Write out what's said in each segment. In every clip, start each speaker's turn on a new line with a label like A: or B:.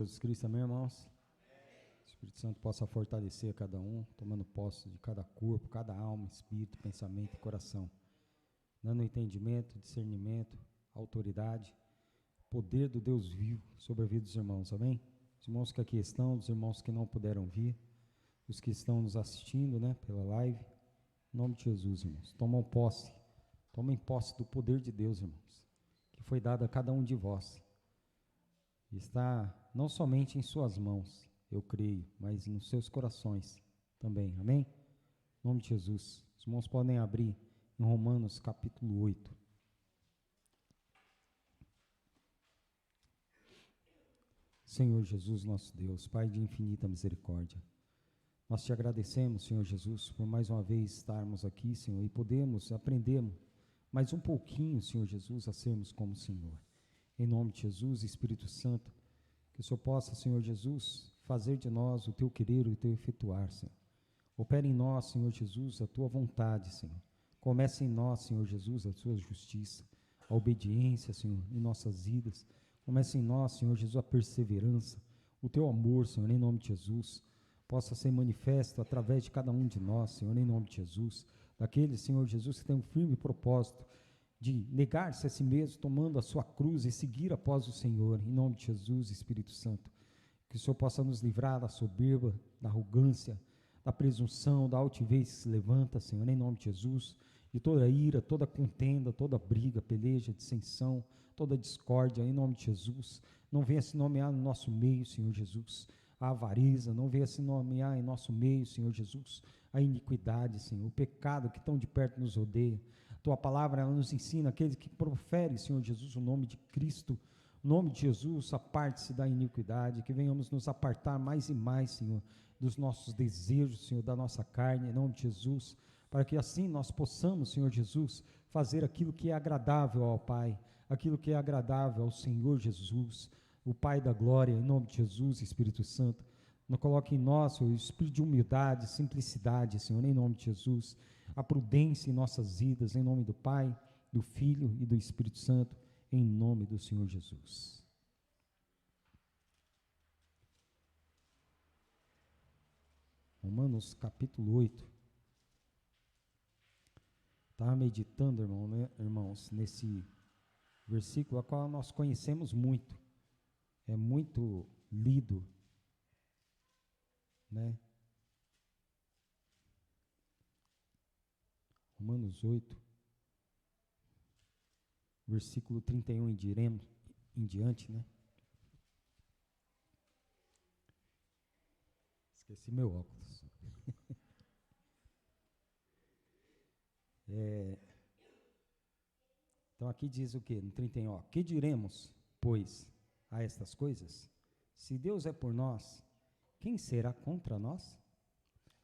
A: Jesus Cristo, amém, irmãos? O Espírito Santo possa fortalecer a cada um, tomando posse de cada corpo, cada alma, espírito, pensamento e coração, dando entendimento, discernimento, autoridade, poder do Deus vivo sobre a vida dos irmãos, amém? Os irmãos que aqui estão, os irmãos que não puderam vir, os que estão nos assistindo, né, pela live, em nome de Jesus, irmãos, tomem posse do poder de Deus, irmãos, que foi dado a cada um de vós. Está não somente em suas mãos, eu creio, mas nos seus corações também, amém? Em nome de Jesus. Os irmãos podem abrir em Romanos capítulo 8. Senhor Jesus, nosso Deus, Pai de infinita misericórdia, nós te agradecemos, Senhor Jesus, por mais uma vez estarmos aqui, Senhor, e podemos aprender mais um pouquinho, Senhor Jesus, a sermos como o Senhor. Em nome de Jesus, Espírito Santo, que o Senhor possa, Senhor Jesus, fazer de nós o teu querer e o teu efetuar, Senhor. Opera em nós, Senhor Jesus, a tua vontade, Senhor. Comece em nós, Senhor Jesus, a tua justiça, a obediência, Senhor, em nossas vidas. Comece em nós, Senhor Jesus, a perseverança, o teu amor, Senhor, em nome de Jesus, possa ser manifesto através de cada um de nós, Senhor, em nome de Jesus. Daqueles, Senhor Jesus, que tem um firme propósito de negar-se a si mesmo, tomando a sua cruz e seguir após o Senhor, em nome de Jesus, Espírito Santo. Que o Senhor possa nos livrar da soberba, da arrogância, da presunção, da altivez que se levanta, Senhor, em nome de Jesus, de toda ira, toda contenda, toda briga, peleja, dissensão, toda discórdia, em nome de Jesus. Não venha se nomear no nosso meio, Senhor Jesus, a avareza, não venha se nomear em nosso meio, Senhor Jesus, a iniquidade, Senhor, o pecado que tão de perto nos odeia. Tua palavra, ela nos ensina, aquele que profere, Senhor Jesus, o nome de Cristo, o nome de Jesus, aparte-se da iniquidade, que venhamos nos apartar mais e mais, Senhor, dos nossos desejos, Senhor, da nossa carne, em nome de Jesus, para que assim nós possamos, Senhor Jesus, fazer aquilo que é agradável ao Pai, aquilo que é agradável ao Senhor Jesus, o Pai da glória, em nome de Jesus, Espírito Santo. Não coloque em nós o espírito de humildade, simplicidade, Senhor, em nome de Jesus, a prudência em nossas vidas, em nome do Pai, do Filho e do Espírito Santo, em nome do Senhor Jesus. Romanos capítulo 8. Estava meditando, irmãos, nesse versículo, a qual nós conhecemos muito, é muito lido, né? Romanos 8, versículo 31 em diante, né? Esqueci meu óculos. Então aqui diz o quê? No 31, ó. Que diremos, pois, a estas coisas? Se Deus é por nós, quem será contra nós?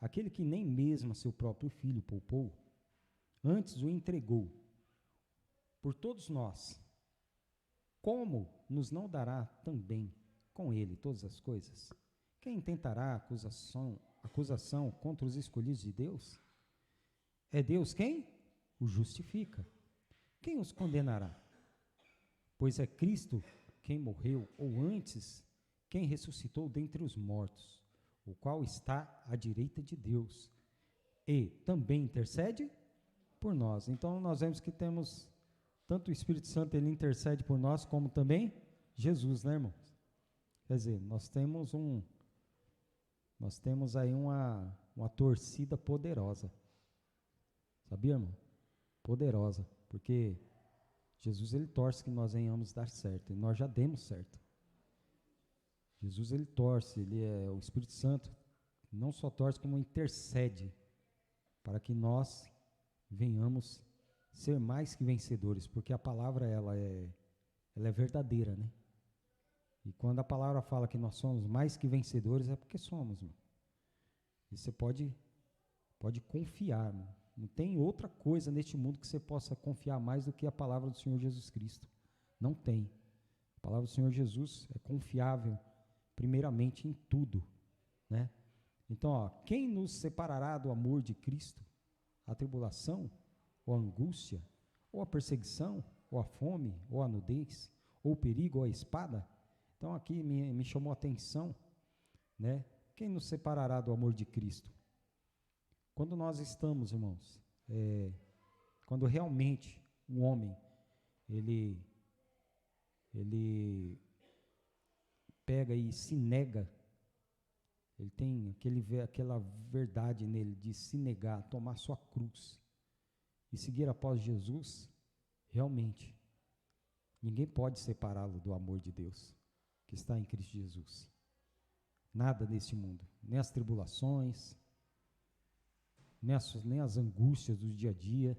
A: Aquele que nem mesmo a seu próprio filho poupou, antes o entregou por todos nós, como nos não dará também com ele todas as coisas? Quem tentará acusação contra os escolhidos de Deus? É Deus quem os justifica. Quem os condenará? Pois é Cristo quem morreu, ou antes, quem ressuscitou dentre os mortos, o qual está à direita de Deus, e também intercede por nós. Então, nós vemos que temos tanto o Espírito Santo, ele intercede por nós, como também Jesus, né, irmãos? Quer dizer, nós temos aí uma torcida poderosa. Sabia, irmão? Poderosa, porque Jesus, ele torce que nós venhamos dar certo, e nós já demos certo. Jesus, ele torce, ele é o Espírito Santo, não só torce, como intercede, para que nós venhamos ser mais que vencedores, porque a palavra, ela é verdadeira, né? E quando a palavra fala que nós somos mais que vencedores, é porque somos, irmão. E você pode confiar, irmão. Não tem outra coisa neste mundo que você possa confiar mais do que a palavra do Senhor Jesus Cristo. Não tem. A palavra do Senhor Jesus é confiável, primeiramente, em tudo, né? Então, ó, quem nos separará do amor de Cristo? A tribulação, ou a angústia, ou a perseguição, ou a fome, ou a nudez, ou o perigo, ou a espada? Então aqui me chamou a atenção, né? Quem nos separará do amor de Cristo? Quando nós estamos, irmãos, quando realmente o homem, ele pega e se nega, ele tem aquela verdade nele de se negar, tomar sua cruz e seguir após Jesus, realmente, ninguém pode separá-lo do amor de Deus que está em Cristo Jesus. Nada neste mundo, nem as tribulações, nem as angústias do dia a dia,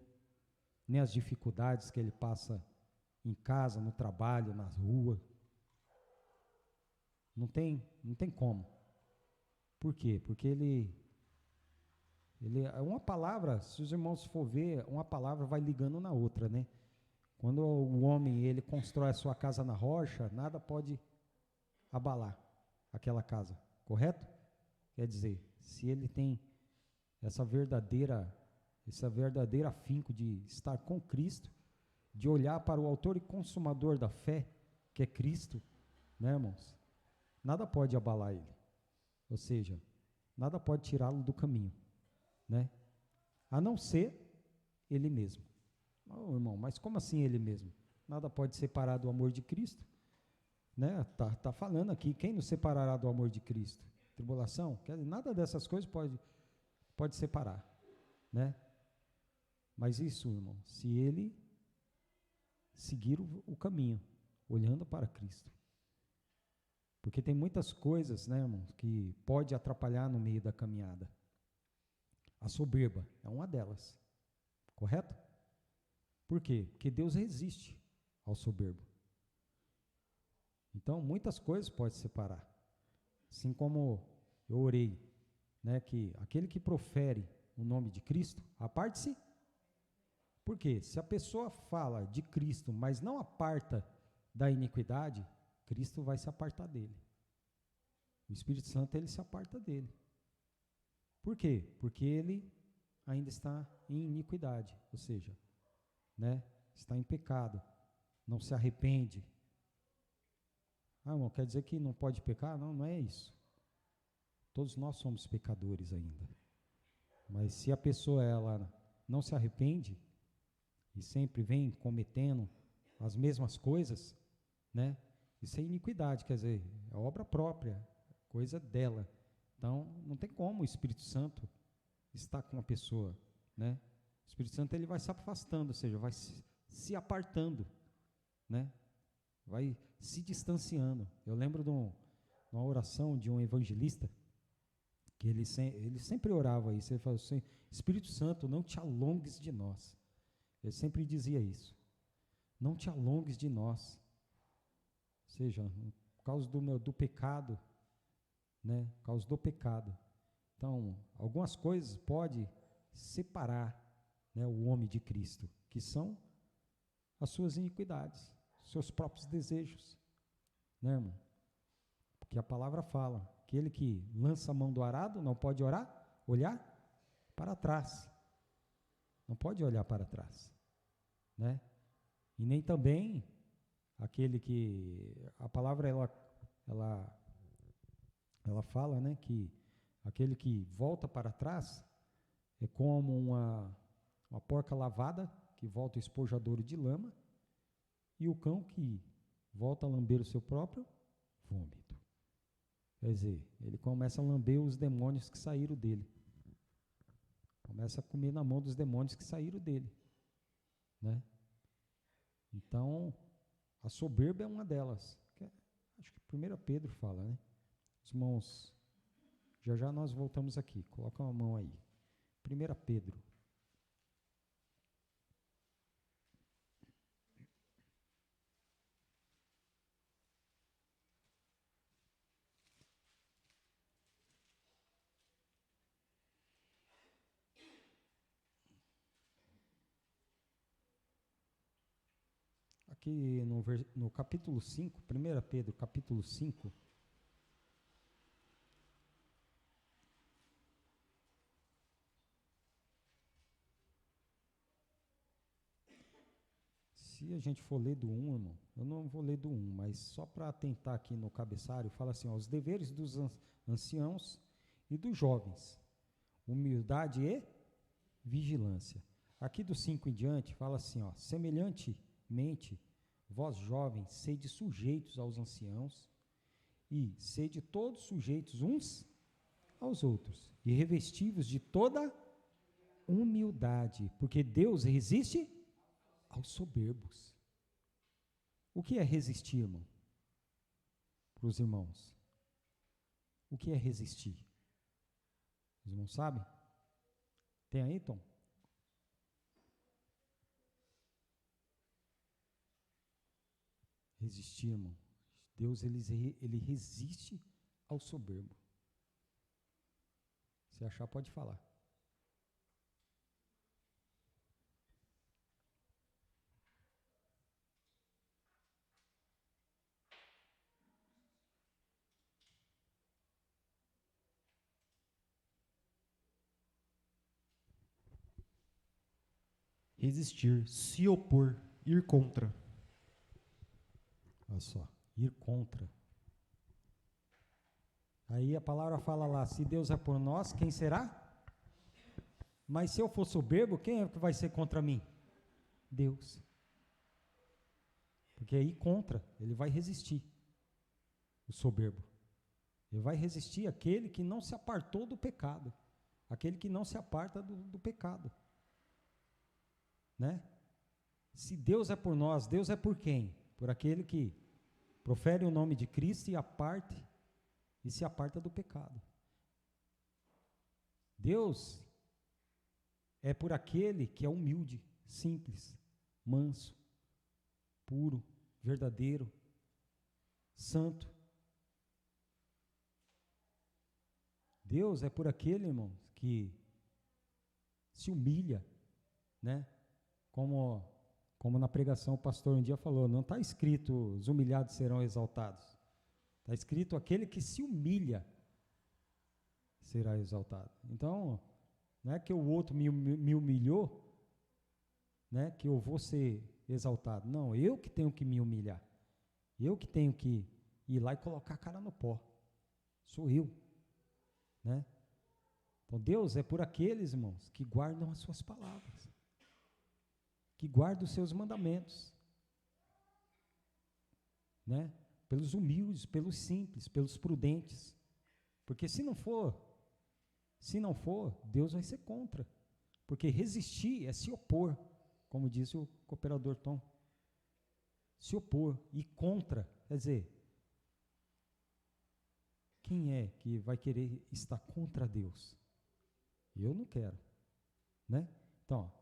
A: nem as dificuldades que ele passa em casa, no trabalho, na rua. Não tem como. Por quê? Porque ele uma palavra, se os irmãos for ver, uma palavra vai ligando na outra, né? Quando o homem, ele constrói a sua casa na rocha, nada pode abalar aquela casa, correto? Quer dizer, se ele tem essa verdadeira afinco de estar com Cristo, de olhar para o autor e consumador da fé, que é Cristo, né, irmãos? Nada pode abalar ele. Ou seja, nada pode tirá-lo do caminho, né? A não ser ele mesmo. Oh, irmão, mas como assim ele mesmo? Nada pode separar do amor de Cristo, né? Tá falando aqui, quem nos separará do amor de Cristo? Tribulação? Nada dessas coisas pode separar, né? Mas isso, irmão, se ele seguir o caminho, olhando para Cristo. Porque tem muitas coisas, né, irmão, que pode atrapalhar no meio da caminhada. A soberba é uma delas, correto? Por quê? Porque Deus resiste ao soberbo. Então, muitas coisas podem separar. Assim como eu orei, né, que aquele que profere o nome de Cristo, aparte-se. Por quê? Se a pessoa fala de Cristo, mas não aparta da iniquidade, Cristo vai se apartar dele. O Espírito Santo, ele se aparta dele. Por quê? Porque ele ainda está em iniquidade, ou seja, né, está em pecado, não se arrepende. Ah, irmão, quer dizer que não pode pecar? Não, não é isso. Todos nós somos pecadores ainda. Mas se a pessoa, ela não se arrepende e sempre vem cometendo as mesmas coisas, né? Isso é iniquidade, quer dizer, é obra própria, coisa dela. Então, não tem como o Espírito Santo estar com a pessoa, né? O Espírito Santo, ele vai se afastando, ou seja, vai se apartando, né? Vai se distanciando. Eu lembro de uma oração de um evangelista, que ele sempre orava isso, ele falou assim, Espírito Santo, não te alongues de nós. Ele sempre dizia isso, não te alongues de nós. Ou seja, por causa do pecado, né? Por causa do pecado. Então, algumas coisas podem separar, né, o homem de Cristo, que são as suas iniquidades, seus próprios desejos, né, irmão? Porque a palavra fala, aquele que lança a mão do arado não pode olhar para trás. Não pode olhar para trás, né? E nem também aquele que a palavra ela fala, né, que aquele que volta para trás é como uma porca lavada que volta espojadouro de lama e o cão que volta a lamber o seu próprio vômito. Quer dizer, ele começa a lamber os demônios que saíram dele. Começa a comer na mão dos demônios que saíram dele, né? Então, a soberba é uma delas. Acho que 1 Pedro fala, né? Os irmãos, já nós voltamos aqui. Coloca uma mão aí. 1 Pedro. Aqui no capítulo 5, 1 Pedro, capítulo 5, Se a gente for ler do 1, irmão, eu não vou ler do 1, mas só para tentar aqui no cabeçalho, fala assim, ó, os deveres dos anciãos e dos jovens, humildade e vigilância. Aqui do 5 em diante, fala assim, ó, semelhantemente, vós jovens, sede sujeitos aos anciãos e sede todos sujeitos uns aos outros e revestivos de toda humildade, porque Deus resiste aos soberbos. O que é resistir, irmão? Para os irmãos. O que é resistir? Os irmãos sabem? Tem aí, Tom? Resistir, irmão. Deus, ele resiste ao soberbo. Se achar, pode falar.
B: Resistir, se opor, ir contra.
A: Olha só, ir contra. Aí a palavra fala lá, se Deus é por nós, quem será? Mas se eu for soberbo, quem é que vai ser contra mim? Deus. Porque aí contra, ele vai resistir, o soberbo. Ele vai resistir aquele que não se apartou do pecado, aquele que não se aparta do pecado. Né? Se Deus é por nós, Deus é por quem? Por aquele que profere o nome de Cristo e se aparta do pecado. Deus é por aquele que é humilde, simples, manso, puro, verdadeiro, santo. Deus é por aquele, irmão, que se humilha, né? Como na pregação o pastor um dia falou, não está escrito os humilhados serão exaltados. Está escrito aquele que se humilha será exaltado. Então, não é que o outro me humilhou, né, que eu vou ser exaltado. Não, eu que tenho que me humilhar. Eu que tenho que ir lá e colocar a cara no pó. Sou eu. Né? Então, Deus é por aqueles, irmãos, que guardam as suas palavras, que guardam os seus mandamentos, né? Pelos humildes, pelos simples, pelos prudentes, porque se não for, Deus vai ser contra, porque resistir é se opor, como disse o cooperador Tom, se opor, e contra, quer dizer, quem é que vai querer estar contra Deus? Eu não quero, né? Então, ó,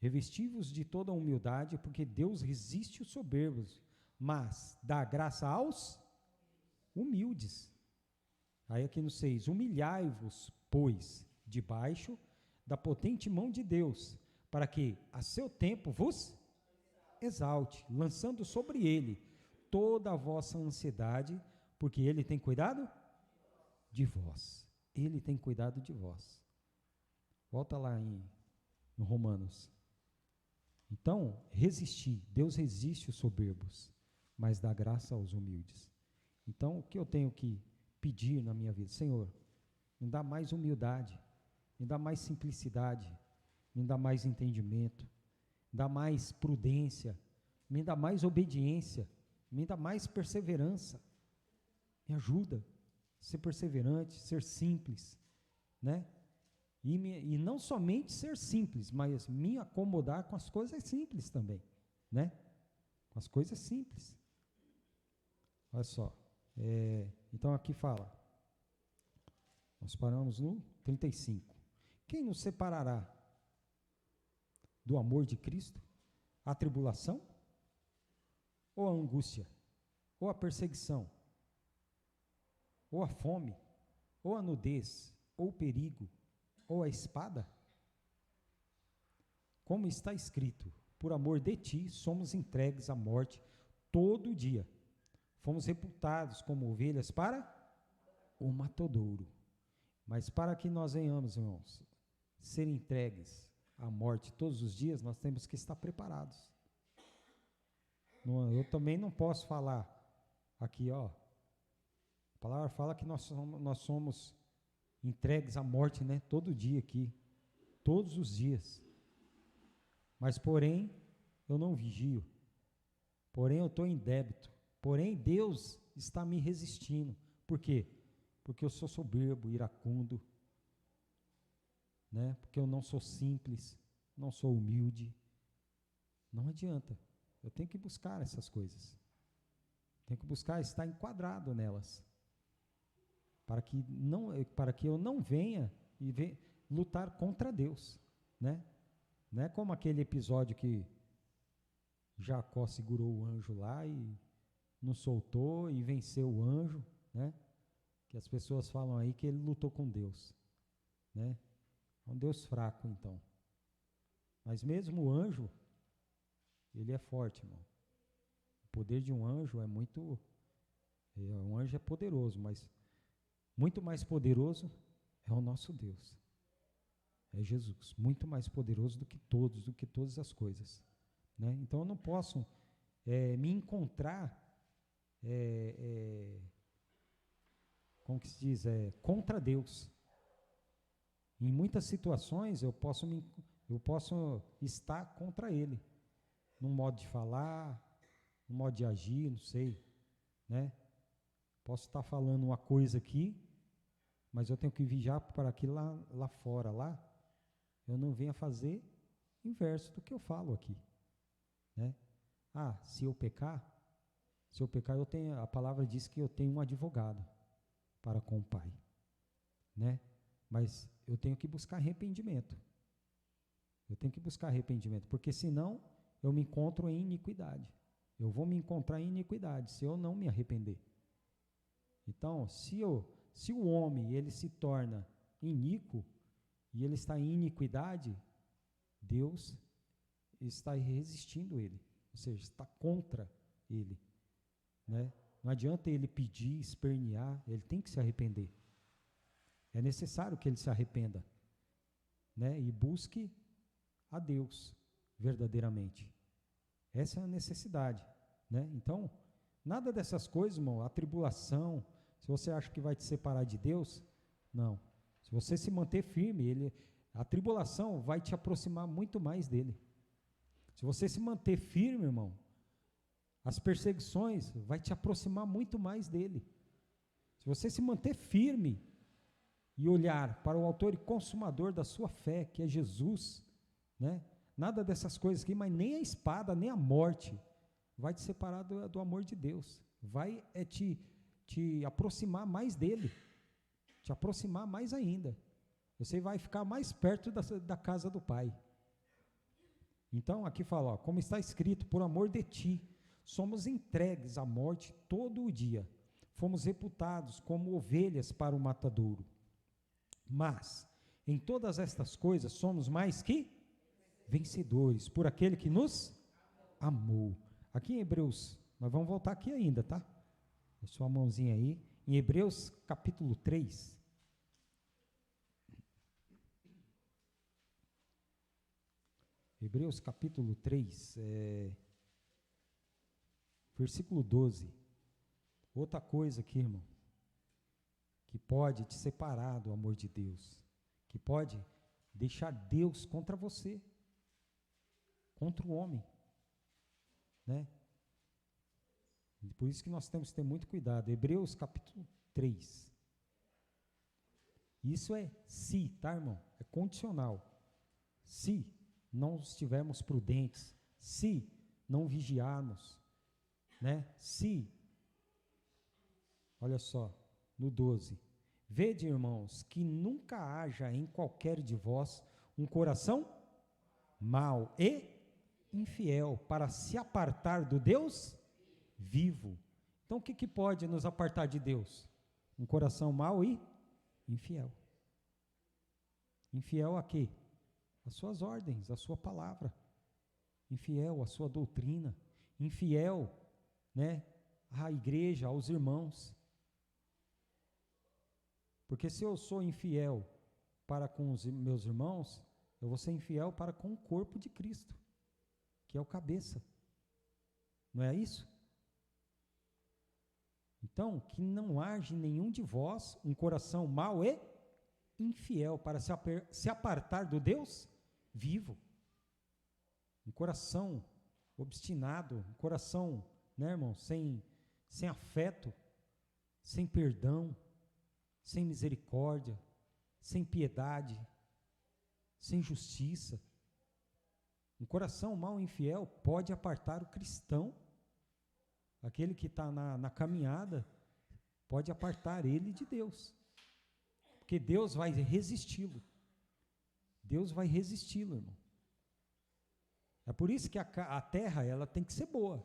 A: revestivos de toda humildade, porque Deus resiste os soberbos, mas dá graça aos humildes. Aí aqui no 6, humilhai-vos, pois, debaixo da potente mão de Deus, para que a seu tempo vos exalte, lançando sobre ele toda a vossa ansiedade, porque ele tem cuidado de vós. Ele tem cuidado de vós. Volta lá em Romanos. Então, resistir. Deus resiste os soberbos, mas dá graça aos humildes. Então, o que eu tenho que pedir na minha vida? Senhor, me dá mais humildade, me dá mais simplicidade, me dá mais entendimento, me dá mais prudência, me dá mais obediência, me dá mais perseverança. Me ajuda a ser perseverante, ser simples, né? E não somente ser simples, mas me acomodar com as coisas simples também, né? Com as coisas simples. Olha só, então aqui fala, nós paramos no 35. Quem nos separará do amor de Cristo? A tribulação? Ou a angústia? Ou a perseguição? Ou a fome? Ou a nudez? Ou o perigo? Ou a espada? Como está escrito, por amor de ti somos entregues à morte todo dia. Fomos reputados como ovelhas para o matadouro. Mas para que nós venhamos, irmãos, ser entregues a morte todos os dias, nós temos que estar preparados. Eu também não posso falar aqui, ó. A palavra fala que nós somos entregues à morte, né? Todo dia aqui, todos os dias. Mas, porém, eu não vigio. Porém, eu estou em débito. Porém, Deus está me resistindo. Por quê? Porque eu sou soberbo, iracundo, né? Porque eu não sou simples, não sou humilde. Não adianta. Eu tenho que buscar essas coisas. Tenho que buscar estar enquadrado nelas. Para que eu não venha e lutar contra Deus, né? Não é como aquele episódio que Jacó segurou o anjo lá e não soltou e venceu o anjo, né? Que as pessoas falam aí que ele lutou com Deus, né? É um Deus fraco, então. Mas mesmo o anjo, ele é forte, irmão. O poder de um anjo um anjo é poderoso, mas muito mais poderoso é o nosso Deus. É Jesus, muito mais poderoso do que todas as coisas, né? Então eu não posso me encontrar, como que se diz, contra Deus. Em muitas situações eu posso estar contra Ele, no modo de falar, no modo de agir, não sei, né? Posso estar falando uma coisa aqui, mas eu tenho que vigiar para que lá fora, eu não venha fazer inverso do que eu falo aqui, né? Se eu pecar, a palavra diz que eu tenho um advogado para com o Pai, né? Mas eu tenho que buscar arrependimento. Eu tenho que buscar arrependimento, porque senão eu me encontro em iniquidade. Eu vou me encontrar em iniquidade se eu não me arrepender. Então, se o homem ele se torna iníquo e ele está em iniquidade, Deus está resistindo ele, ou seja, está contra ele, né? Não adianta ele pedir, espernear, ele tem que se arrepender. É necessário que ele se arrependa, né? E busque a Deus verdadeiramente. Essa é a necessidade, né? Então, nada dessas coisas, irmão, a tribulação, se você acha que vai te separar de Deus, não. Se você se manter firme, a tribulação vai te aproximar muito mais dele. Se você se manter firme, irmão, as perseguições vai te aproximar muito mais dele. Se você se manter firme e olhar para o autor e consumador da sua fé, que é Jesus, né? Nada dessas coisas aqui, mas nem a espada, nem a morte vai te separar do amor de Deus. Vai te aproximar mais dele, te aproximar mais ainda. Você vai ficar mais perto da casa do Pai. Então, aqui fala, como está escrito, por amor de ti, somos entregues à morte todo o dia. Fomos reputados como ovelhas para o matadouro. Mas, em todas estas coisas, somos mais que vencedores, por aquele que nos amou. Aqui em Hebreus, nós vamos voltar aqui ainda, tá? A sua mãozinha aí, em Hebreus capítulo 3. Hebreus capítulo 3, versículo 12. Outra coisa aqui, irmão, que pode te separar do amor de Deus, que pode deixar Deus contra você, contra o homem, né? E por isso que nós temos que ter muito cuidado. Hebreus capítulo 3. Isso é se, tá, irmão? É condicional. Se não estivermos prudentes, se não vigiarmos, né? Se, olha só, no 12. Vede, irmãos, que nunca haja em qualquer de vós um coração mau e infiel para se apartar do Deus vivo. Então, o que pode nos apartar de Deus? Um coração mau e infiel. Infiel a quê? As suas ordens, a sua palavra. Infiel à sua doutrina. Infiel, né, à igreja, aos irmãos. Porque se eu sou infiel para com os meus irmãos, eu vou ser infiel para com o corpo de Cristo, que é o cabeça. Não é isso? Então, que não haja em nenhum de vós um coração mau e infiel para se apartar do Deus vivo. Um coração obstinado, um coração, né, irmão, sem afeto, sem perdão, sem misericórdia, sem piedade, sem justiça. Um coração mau e infiel pode apartar o cristão. Aquele que está na caminhada, pode apartar ele de Deus. Porque Deus vai resisti-lo. Deus vai resisti-lo, irmão. É por isso que a terra, ela tem que ser boa,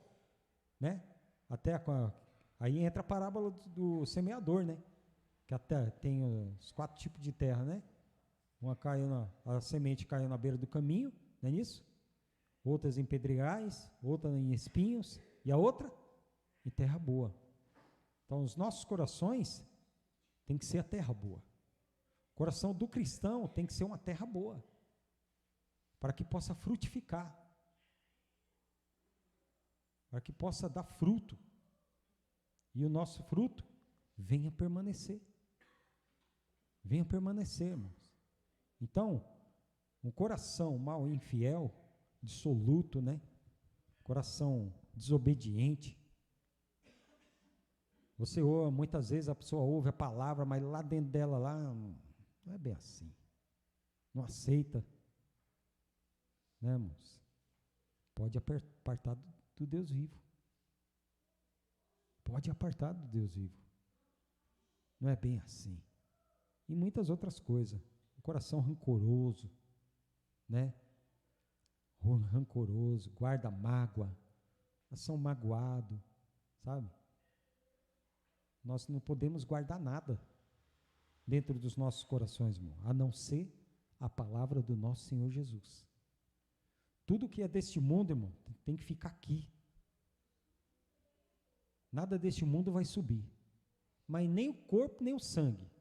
A: né? A terra, aí entra a parábola do semeador, né? Que a terra tem os 4 tipos de terra, né? Uma a semente caiu na beira do caminho, não é isso? Outras em pedregais, outra em espinhos, e a outra em terra boa. Então, os nossos corações tem que ser a terra boa. O coração do cristão tem que ser uma terra boa, para que possa frutificar, para que possa dar fruto, e o nosso fruto venha permanecer. Venha permanecer, irmãos. Então, um coração mau e infiel, dissoluto, né? Coração desobediente. Você ouve, muitas vezes a pessoa ouve a palavra, mas lá dentro dela, lá, não é bem assim. Não aceita. Né, irmãos? Pode apartar do Deus vivo. Pode apartar do Deus vivo. Não é bem assim. E muitas outras coisas. O coração rancoroso, né? Rancoroso, guarda mágoa, coração magoado, sabe? Nós não podemos guardar nada dentro dos nossos corações, irmão, a não ser a palavra do nosso Senhor Jesus. Tudo que é deste mundo, irmão, tem que ficar aqui. Nada deste mundo vai subir. Mas nem o corpo, nem o sangue.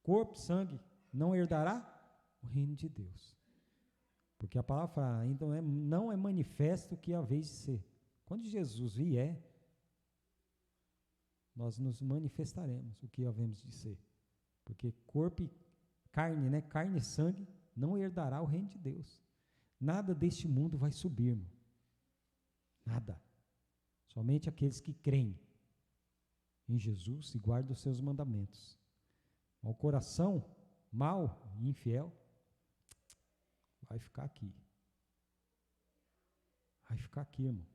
A: Corpo, sangue, não herdará o reino de Deus. Porque a palavra fala, ainda não é manifesto o que há vez de ser. Quando Jesus vier, nós nos manifestaremos o que havemos de ser. Porque corpo e carne, né? Carne e sangue não herdará o reino de Deus. Nada deste mundo vai subir, irmão. Nada. Somente aqueles que creem em Jesus e guardam os seus mandamentos. O coração mau e infiel vai ficar aqui. Vai ficar aqui, irmão.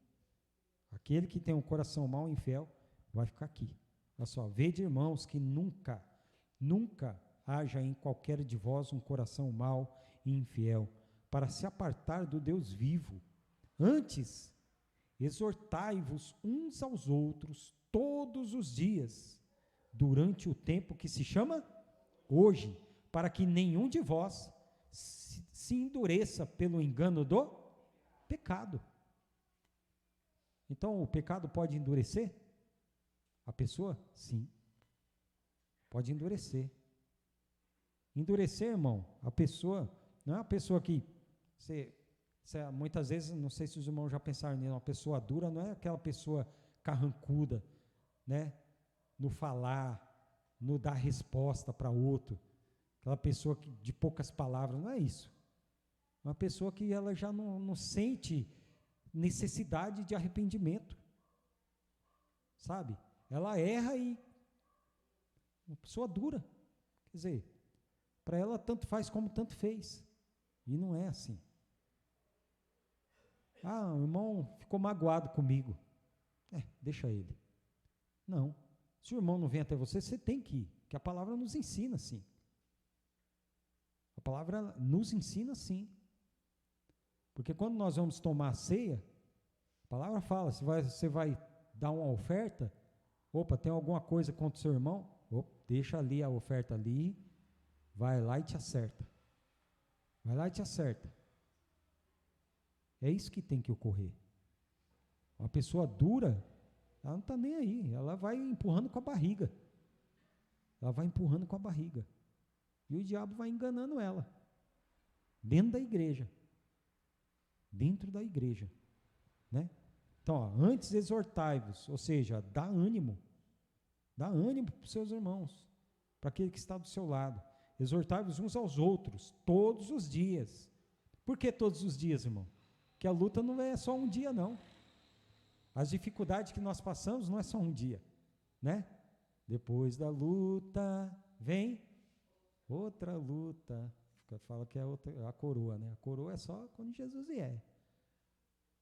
A: Aquele que tem um coração mau e infiel vai ficar aqui. Olha só, vede, irmãos, que nunca haja em qualquer de vós um coração mau e infiel, para se apartar do Deus vivo. Antes, exortai-vos uns aos outros todos os dias, durante o tempo que se chama hoje, para que nenhum de vós se endureça pelo engano do pecado. Então, o pecado pode endurecer a pessoa? Sim. Pode endurecer. Endurecer, irmão, a pessoa, não é uma pessoa que muitas vezes, não sei se os irmãos já pensaram nisso, uma pessoa dura não é aquela pessoa carrancuda, né? No falar, no dar resposta para outro, aquela pessoa de poucas palavras, não é isso. Uma pessoa que ela já não sente necessidade de arrependimento, sabe? Ela erra e uma pessoa dura, quer dizer, para ela tanto faz como tanto fez, e não é assim. Ah, o irmão ficou magoado comigo, deixa ele. Não, se o irmão não vem até você, você tem que ir, porque a palavra nos ensina assim. A palavra nos ensina assim. Porque quando nós vamos tomar a ceia, a palavra fala, você vai dar uma oferta, tem alguma coisa contra o seu irmão, deixa ali a oferta ali, vai lá e te acerta. Vai lá e te acerta. É isso que tem que ocorrer. Uma pessoa dura, ela não está nem aí, ela vai empurrando com a barriga. Ela vai empurrando com a barriga. E o diabo vai enganando ela. dentro da igreja. Dentro da igreja, né? Então, ó, antes exortai-vos, ou seja, dá ânimo para os seus irmãos, para aquele que está do seu lado. Exortai-vos uns aos outros, todos os dias. Por que todos os dias, irmão? Porque a luta não é só um dia, não. As dificuldades que nós passamos não é só um dia, né? Depois da luta, vem outra luta. Fala que é a coroa, né? A coroa é só quando Jesus vier,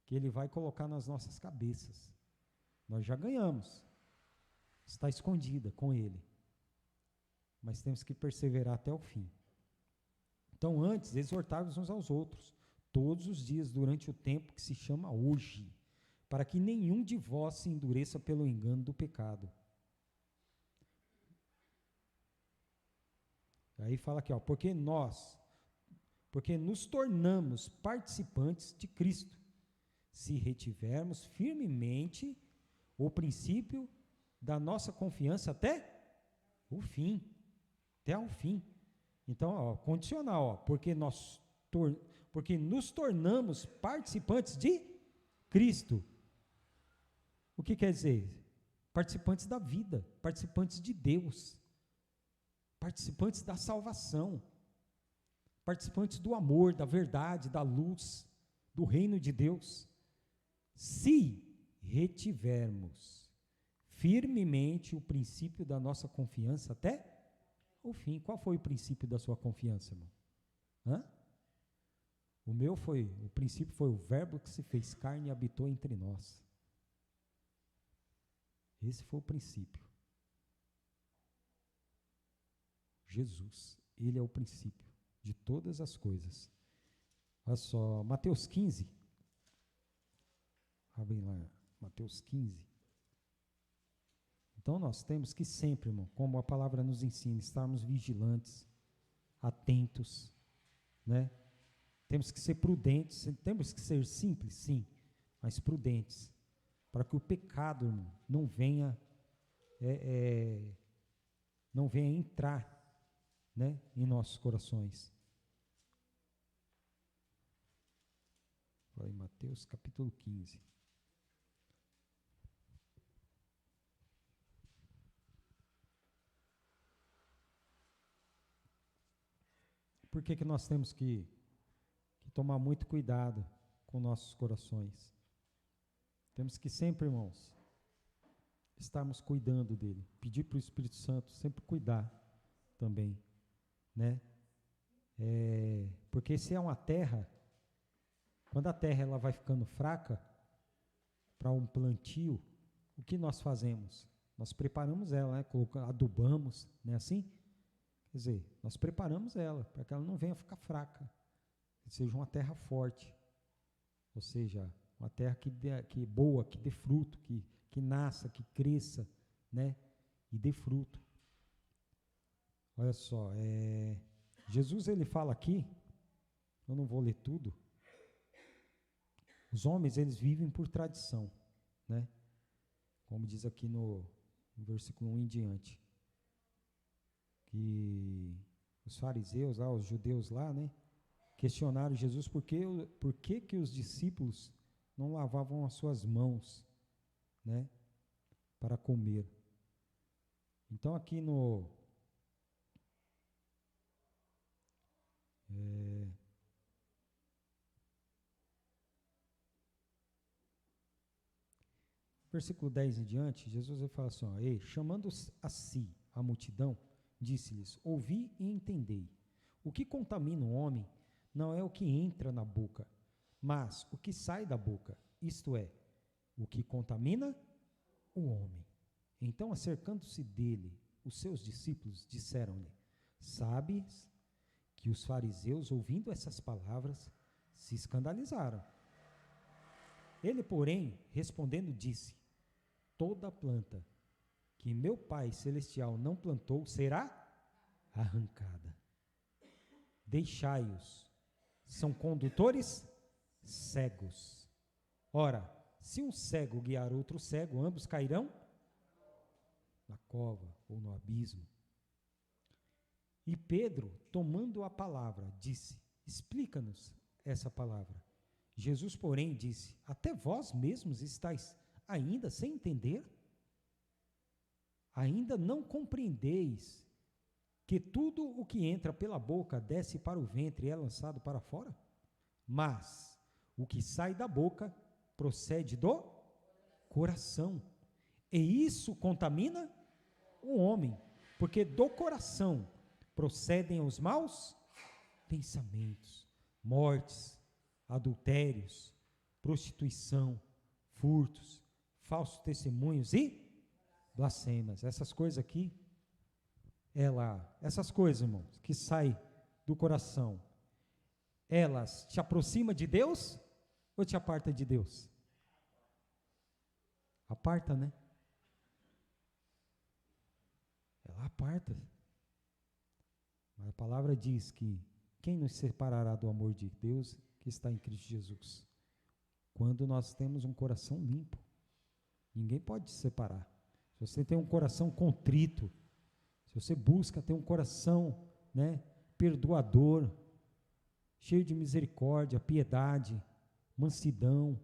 A: que Ele vai colocar nas nossas cabeças. Nós já ganhamos, está escondida com Ele, mas temos que perseverar até o fim. Então, antes, exortai-vos uns aos outros, todos os dias, durante o tempo que se chama hoje, para que nenhum de vós se endureça pelo engano do pecado. Aí fala aqui, ó, porque nos tornamos participantes de Cristo, se retivermos firmemente o princípio da nossa confiança até o fim. Então, ó, condicional, ó, porque nos tornamos participantes de Cristo. O que quer dizer? Participantes da vida, participantes de Deus, participantes da salvação, participantes do amor, da verdade, da luz, do reino de Deus. Se retivermos firmemente o princípio da nossa confiança até o fim. Qual foi o princípio da sua confiança, irmão? O princípio foi o verbo que se fez carne e habitou entre nós. Esse foi o princípio. Jesus, Ele é o princípio de todas as coisas. Olha só, Mateus 15. Abrem lá, Mateus 15. Então nós temos que sempre, irmão, como a palavra nos ensina, estarmos vigilantes, atentos, né? Temos que ser prudentes, temos que ser simples, sim, mas prudentes, para que o pecado, irmão, não venha entrar, né, em nossos corações. Vai em Mateus capítulo 15. Por que nós temos que tomar muito cuidado com nossos corações? Temos que sempre, irmãos, estarmos cuidando dele, pedir para o Espírito Santo sempre cuidar também, né? Porque se é uma terra, quando a terra ela vai ficando fraca para um plantio, o que nós fazemos? Nós preparamos ela, né? Adubamos, não é assim? Quer dizer, nós preparamos ela para que ela não venha ficar fraca, que seja uma terra forte, ou seja, uma terra que boa, que dê fruto, que nasça, que cresça, né? E dê fruto. Olha só, Jesus ele fala aqui, eu não vou ler tudo, os homens eles vivem por tradição, né? Como diz aqui no versículo 1 em diante, que os fariseus lá, os judeus lá, né, questionaram Jesus por que os discípulos não lavavam as suas mãos, né, para comer. Então aqui no versículo 10 em diante, Jesus vai falar assim, ó, chamando a si a multidão, disse-lhes, ouvi e entendei. O que contamina o homem não é o que entra na boca, mas o que sai da boca, isto é, o que contamina o homem. Então, acercando-se dele, os seus discípulos disseram-lhe, sabes que os fariseus, ouvindo essas palavras, se escandalizaram. Ele, porém, respondendo, disse, toda planta que meu Pai Celestial não plantou será arrancada. Deixai-os, são condutores cegos. Ora, se um cego guiar outro cego, ambos cairão na cova ou no abismo. E Pedro, tomando a palavra, disse, explica-nos essa palavra. Jesus, porém, disse: até vós mesmos estáis ainda sem entender? Ainda não compreendeis que tudo o que entra pela boca desce para o ventre e é lançado para fora? Mas o que sai da boca procede do coração, e isso contamina o homem, porque do coração procedem os maus pensamentos, mortes, adultérios, prostituição, furtos, falsos testemunhos e blasfemas. Essas coisas aqui, essas coisas, irmãos, que saem do coração, elas te aproximam de Deus ou te apartam de Deus? Aparta, né? Ela aparta. Mas a palavra diz que quem nos separará do amor de Deus que está em Cristo Jesus? Quando nós temos um coração limpo. Ninguém pode te separar. Se você tem um coração contrito, se você busca ter um coração, né, perdoador, cheio de misericórdia, piedade, mansidão,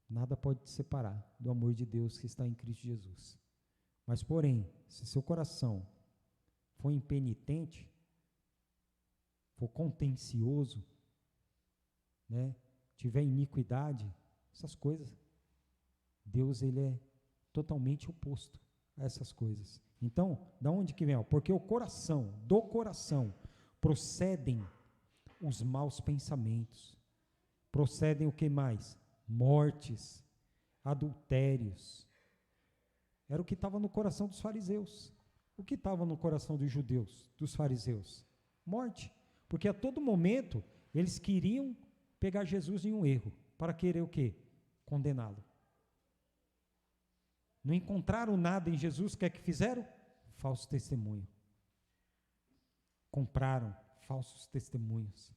A: nada pode te separar do amor de Deus que está em Cristo Jesus. Mas, porém, se seu coração for impenitente, for contencioso, né, tiver iniquidade, essas coisas, Deus, ele é totalmente oposto a essas coisas. Então, da onde que vem? Porque do coração procedem os maus pensamentos, procedem o que mais? Mortes, adultérios. Era o que estava no coração dos fariseus. O que estava no coração dos judeus, dos fariseus? Morte. Porque a todo momento eles queriam pegar Jesus em um erro, para querer o quê? Condená-lo. Não encontraram nada em Jesus, o que é que fizeram? Falso testemunho. Compraram falsos testemunhos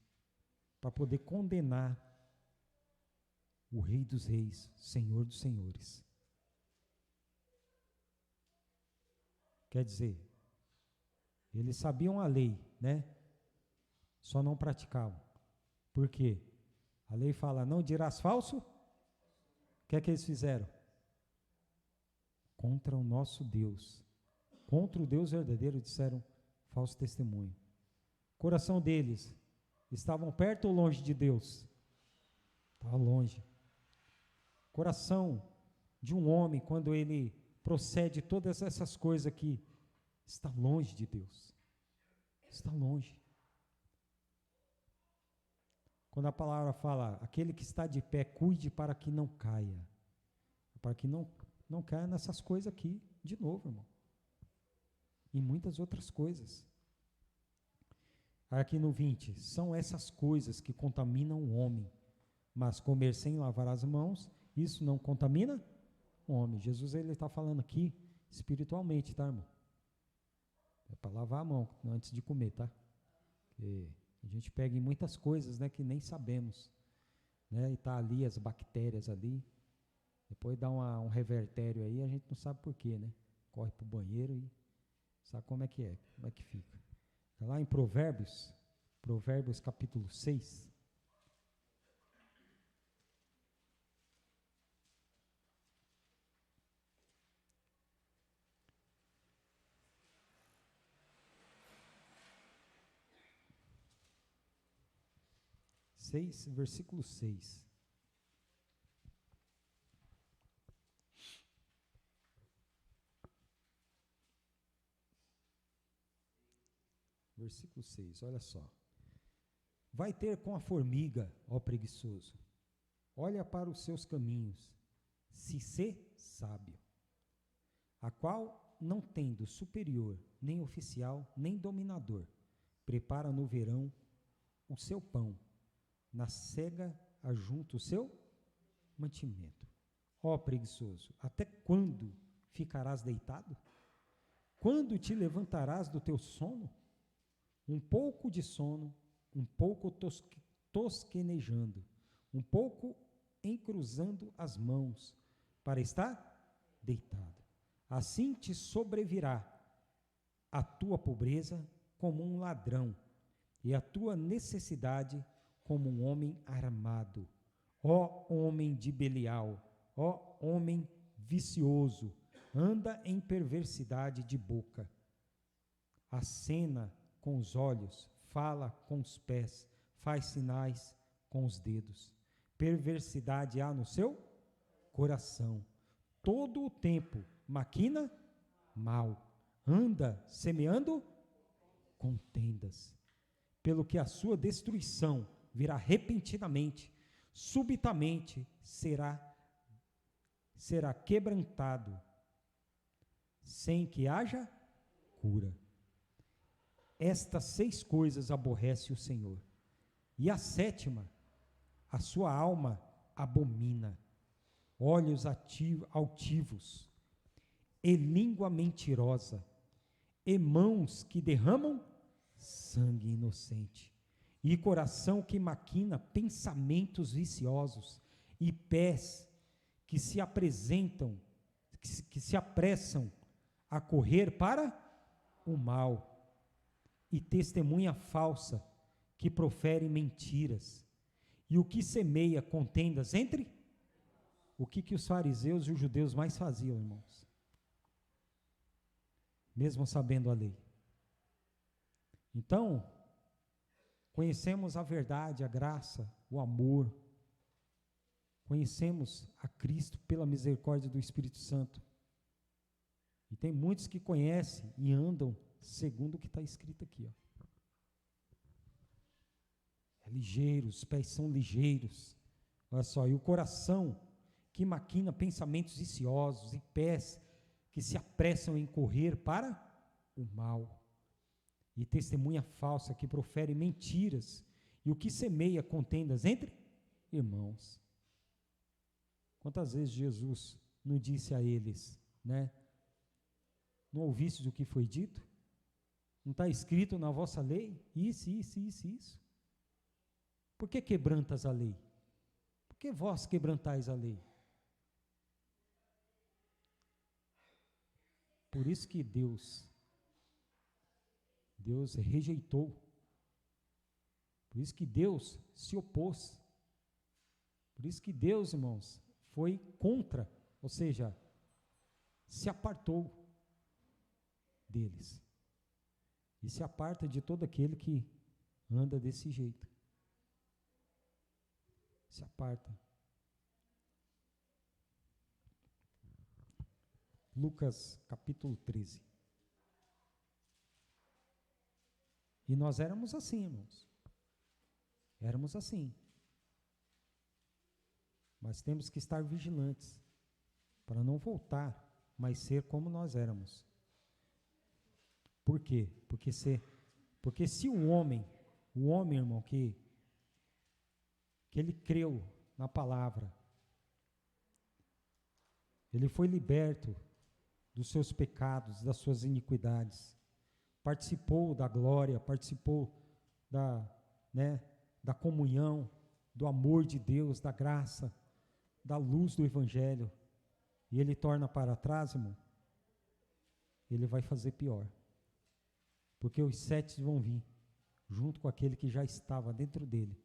A: para poder condenar o Rei dos Reis, Senhor dos Senhores. Quer dizer, eles sabiam a lei, né? Só não praticavam. Por quê? A lei fala, não dirás falso? O que é que eles fizeram? Contra o nosso Deus, contra o Deus verdadeiro, disseram falso testemunho. O coração deles, estavam perto ou longe de Deus? Estava longe. Coração de um homem, quando ele procede todas essas coisas aqui, está longe de Deus. Está longe. Quando a palavra fala, aquele que está de pé, cuide para que não caia. Para que não caia nessas coisas aqui, de novo, irmão. E muitas outras coisas. Aqui no 20, são essas coisas que contaminam o homem, mas comer sem lavar as mãos, isso não contamina o homem. Jesus, ele está falando aqui espiritualmente, tá, irmão? É para lavar a mão antes de comer, tá? Porque a gente pega em muitas coisas, né, que nem sabemos, né? E tá ali as bactérias ali. Depois dá um revertério aí, a gente não sabe por quê, né? Corre para o banheiro e sabe como é, como é que fica. Lá em Provérbios capítulo 6. Versículo 6. Versículo 6, olha só. Vai ter com a formiga, ó preguiçoso, olha para os seus caminhos, se ser sábio, a qual, não tendo superior, nem oficial, nem dominador, prepara no verão o seu pão, na cega ajunta o seu mantimento. Ó preguiçoso, até quando ficarás deitado? Quando te levantarás do teu sono? Um pouco de sono, um pouco tosquenejando, um pouco encruzando as mãos, para estar deitado. Assim te sobrevirá a tua pobreza como um ladrão, e a tua necessidade como um homem armado. Ó homem de Belial, ó homem vicioso, anda em perversidade de boca. Acena com os olhos, fala com os pés, faz sinais com os dedos. Perversidade há no seu coração. Todo o tempo maquina mal, anda semeando contendas, pelo que a sua destruição virá repentinamente, subitamente será quebrantado, sem que haja cura. Estas 6 coisas aborrece o Senhor, e a 7ª, a sua alma abomina: olhos altivos, e língua mentirosa, e mãos que derramam sangue inocente, e coração que maquina pensamentos viciosos, e pés que se apressam a correr para o mal, e testemunha falsa que profere mentiras. E o que semeia contendas entre? O que os fariseus e os judeus mais faziam, irmãos? Mesmo sabendo a lei. Então, conhecemos a verdade, a graça, o amor. Conhecemos a Cristo pela misericórdia do Espírito Santo. E tem muitos que conhecem e andam segundo o que está escrito aqui, ó. É ligeiro, os pés são ligeiros. Olha só, e o coração que maquina pensamentos viciosos, e pés que se apressam em correr para o mal, e testemunha falsa que profere mentiras, e o que semeia contendas entre irmãos. Quantas vezes Jesus não disse a eles, né? Não ouvistes o que foi dito? Não está escrito na vossa lei? Isso. Por que quebrantas a lei? Por que vós quebrantais a lei? Por isso que Deus rejeitou. Por isso que Deus se opôs. Por isso que Deus, irmãos, foi contra, ou seja, se apartou deles. E se aparta de todo aquele que anda desse jeito. Se aparta. Lucas capítulo 13. E nós éramos assim, irmãos. Éramos assim. Mas temos que estar vigilantes para não voltar, mas ser como nós éramos. Por quê? Porque se o homem, irmão, que ele creu na palavra, ele foi liberto dos seus pecados, das suas iniquidades, participou da glória, participou da comunhão, do amor de Deus, da graça, da luz do Evangelho, e ele torna para trás, irmão, ele vai fazer pior, porque os 7 vão vir, junto com aquele que já estava dentro dele,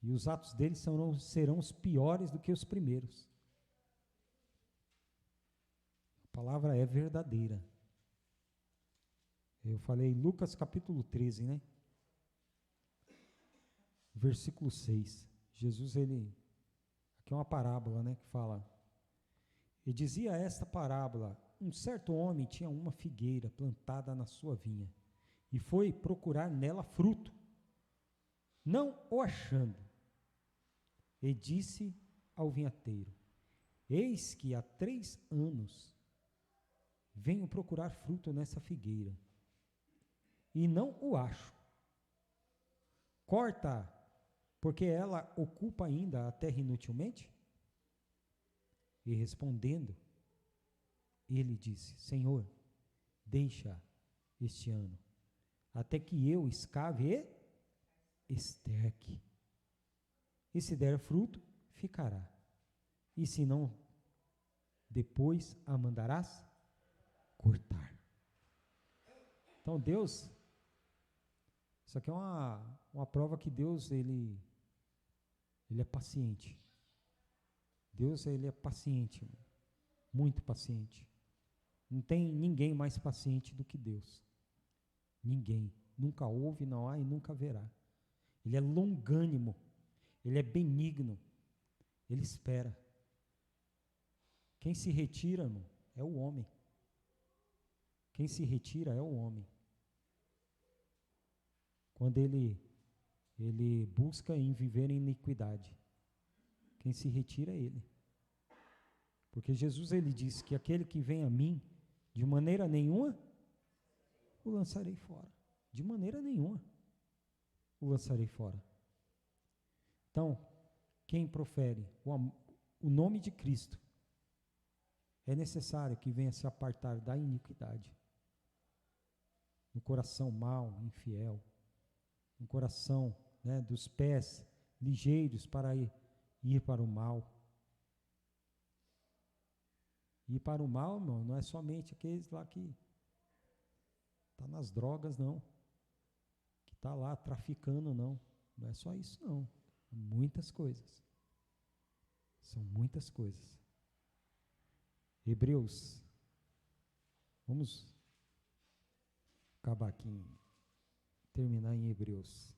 A: e os atos dele serão os piores do que os primeiros. A palavra é verdadeira. Eu falei Lucas capítulo 13, né? Versículo 6. Jesus, aqui é uma parábola, né, que fala. E dizia esta parábola: um certo homem tinha uma figueira plantada na sua vinha, e foi procurar nela fruto, não o achando. E disse ao vinhateiro: eis que há 3 anos venho procurar fruto nessa figueira, e não o acho. Corta, porque ela ocupa ainda a terra inutilmente? E respondendo, ele disse: Senhor, deixa este ano, até que eu escave e esterque. E se der fruto, ficará. E se não, depois a mandarás cortar. Então Deus, Isso aqui é uma prova que Deus, ele é paciente. Deus, ele é paciente, muito paciente. Não tem ninguém mais paciente do que Deus. Ninguém. Nunca houve, não há e nunca haverá. Ele é longânimo, ele é benigno, ele espera. Quem se retira, irmão, é o homem. Quem se retira é o homem. Quando ele busca em viver em iniquidade, quem se retira é ele. Porque Jesus, ele disse que aquele que vem a mim, de maneira nenhuma, o lançarei fora. De maneira nenhuma, o lançarei fora. Então, quem profere o nome de Cristo, é necessário que venha se apartar da iniquidade. No coração mau, infiel, no coração, né, dos pés ligeiros para ir para o mal. Ir para o mal, irmão, não é somente aqueles lá que está nas drogas, não. Que está lá traficando, não. Não é só isso, não. Muitas coisas. São muitas coisas. Hebreus. Vamos acabar aqui, terminar em Hebreus.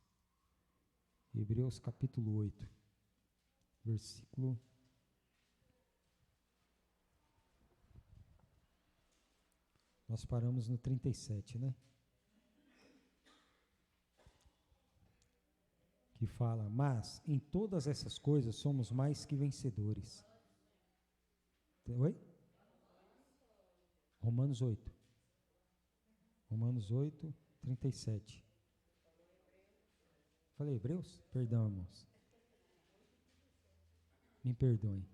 A: Hebreus capítulo 8, versículo... Nós paramos no 37, né? Que fala, mas em todas essas coisas somos mais que vencedores. Oi? Romanos 8. Romanos 8, 37. Falei Hebreus? Perdão, irmãos. Me perdoem.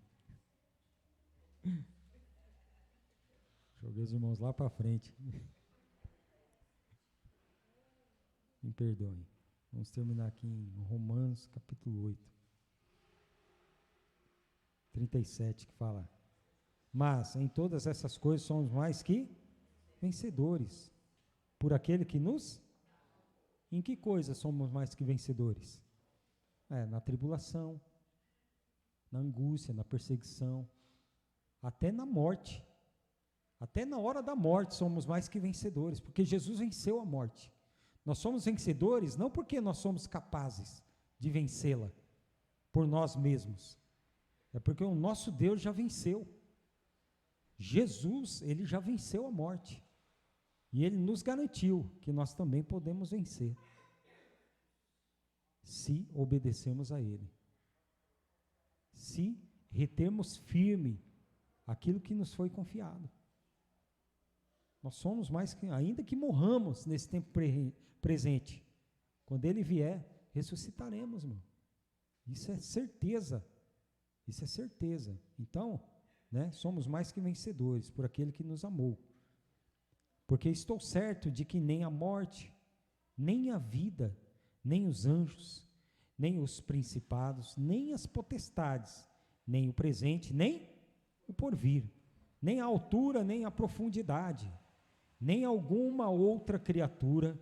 A: Joguei os irmãos lá para frente. Me perdoem. Vamos terminar aqui em Romanos capítulo 8. 37, que fala: mas em todas essas coisas somos mais que vencedores, por aquele que nos... Em que coisa somos mais que vencedores? Na tribulação, na angústia, na perseguição, até na morte. Até na hora da morte somos mais que vencedores, porque Jesus venceu a morte. Nós somos vencedores não porque nós somos capazes de vencê-la por nós mesmos, é porque o nosso Deus já venceu. Jesus, ele já venceu a morte, e ele nos garantiu que nós também podemos vencer, se obedecermos a ele, se retermos firme aquilo que nos foi confiado. Nós somos mais que, ainda que morramos nesse tempo presente, quando ele vier, ressuscitaremos, irmão. Isso é certeza. Isso é certeza. Então, né, somos mais que vencedores por aquele que nos amou. Porque estou certo de que nem a morte, nem a vida, nem os anjos, nem os principados, nem as potestades, nem o presente, nem o porvir, nem a altura, nem a profundidade, nem alguma outra criatura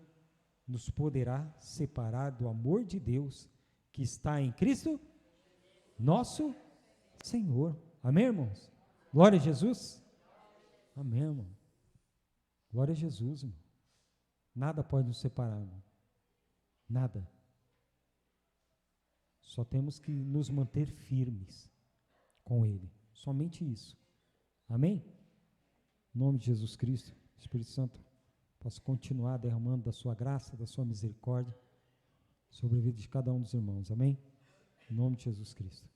A: nos poderá separar do amor de Deus que está em Cristo, nosso Senhor. Amém, irmãos? Glória a Jesus. Amém, irmão. Glória a Jesus, irmão. Nada pode nos separar, irmão. Nada. Só temos que nos manter firmes com Ele. Somente isso. Amém? Em nome de Jesus Cristo, Espírito Santo, possa continuar derramando da sua graça, da sua misericórdia sobre a vida de cada um dos irmãos. Amém? Em nome de Jesus Cristo.